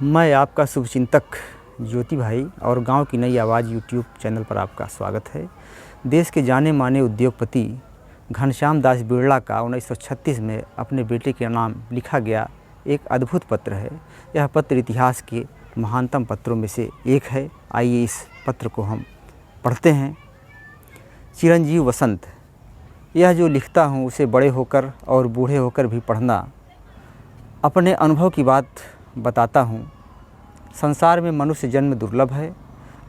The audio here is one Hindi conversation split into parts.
मैं आपका शुभचिंतक ज्योति भाई और गांव की नई आवाज़ यूट्यूब चैनल पर आपका स्वागत है। देश के जाने माने उद्योगपति घनश्याम दास बिरला का 1936 में अपने बेटे के नाम लिखा गया एक अद्भुत पत्र है। यह पत्र इतिहास के महानतम पत्रों में से एक है। आइए इस पत्र को हम पढ़ते हैं। चिरंजीव वसंत, यह जो लिखता हूँ उसे बड़े होकर और बूढ़े होकर भी पढ़ना। अपने अनुभव की बात बताता हूँ। संसार में मनुष्य जन्म दुर्लभ है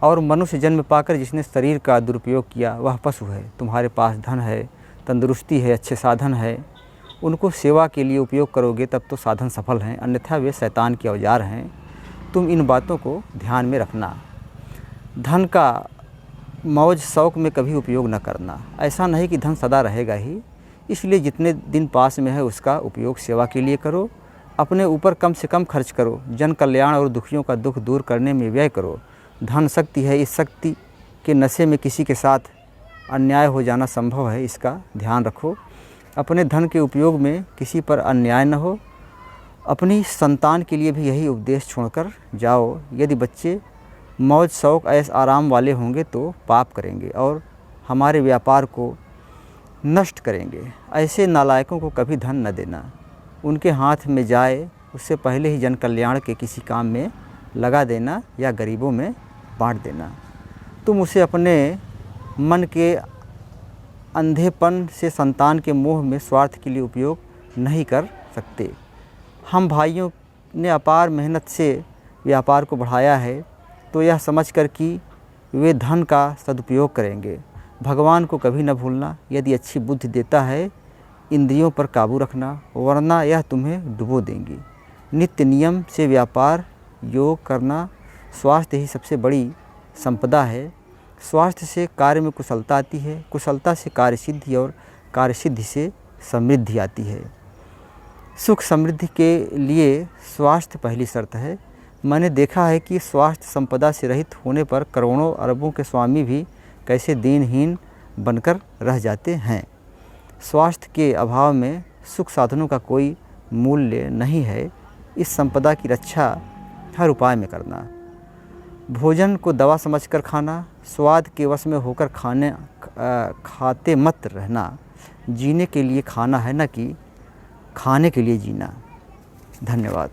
और मनुष्य जन्म पाकर जिसने शरीर का दुरुपयोग किया वह पशु है। तुम्हारे पास धन है, तंदुरुस्ती है, अच्छे साधन है, उनको सेवा के लिए उपयोग करोगे तब तो साधन सफल हैं, अन्यथा वे शैतान के औजार हैं। तुम इन बातों को ध्यान में रखना। धन का मौज शौक़ में कभी उपयोग न करना। ऐसा नहीं कि धन सदा रहेगा ही, इसलिए जितने दिन पास में है उसका उपयोग सेवा के लिए करो। अपने ऊपर कम से कम खर्च करो। जन कल्याण और दुखियों का दुख दूर करने में व्यय करो। धन शक्ति है, इस शक्ति के नशे में किसी के साथ अन्याय हो जाना संभव है, इसका ध्यान रखो। अपने धन के उपयोग में किसी पर अन्याय न हो। अपनी संतान के लिए भी यही उपदेश छोड़कर जाओ। यदि बच्चे मौज शौक़ ऐश आराम वाले होंगे तो पाप करेंगे और हमारे व्यापार को नष्ट करेंगे। ऐसे नालायकों को कभी धन न देना। उनके हाथ में जाए उससे पहले ही जन कल्याण के किसी काम में लगा देना या गरीबों में बांट देना। तुम उसे अपने मन के अंधेपन से संतान के मोह में स्वार्थ के लिए उपयोग नहीं कर सकते। हम भाइयों ने अपार मेहनत से व्यापार को बढ़ाया है, तो यह समझकर कि वे धन का सदुपयोग करेंगे। भगवान को कभी न भूलना। यदि अच्छी बुद्धि देता है, इंद्रियों पर काबू रखना, वरना यह तुम्हें डुबो देंगी। नित्य नियम से व्यापार, योग करना। स्वास्थ्य ही सबसे बड़ी संपदा है। स्वास्थ्य से कार्य में कुशलता आती है, कुशलता से कार्यसिद्धि और कार्यसिद्धि से समृद्धि आती है। सुख समृद्धि के लिए स्वास्थ्य पहली शर्त है। मैंने देखा है कि स्वास्थ्य संपदा से रहित होने पर करोड़ों अरबों के स्वामी भी कैसे दीनहीन बनकर रह जाते हैं। स्वास्थ्य के अभाव में सुख साधनों का कोई मूल्य नहीं है। इस संपदा की रक्षा हर उपाय में करना। भोजन को दवा समझकर खाना। स्वाद के वश में होकर खाते मत रहना। जीने के लिए खाना है, न कि खाने के लिए जीना। धन्यवाद।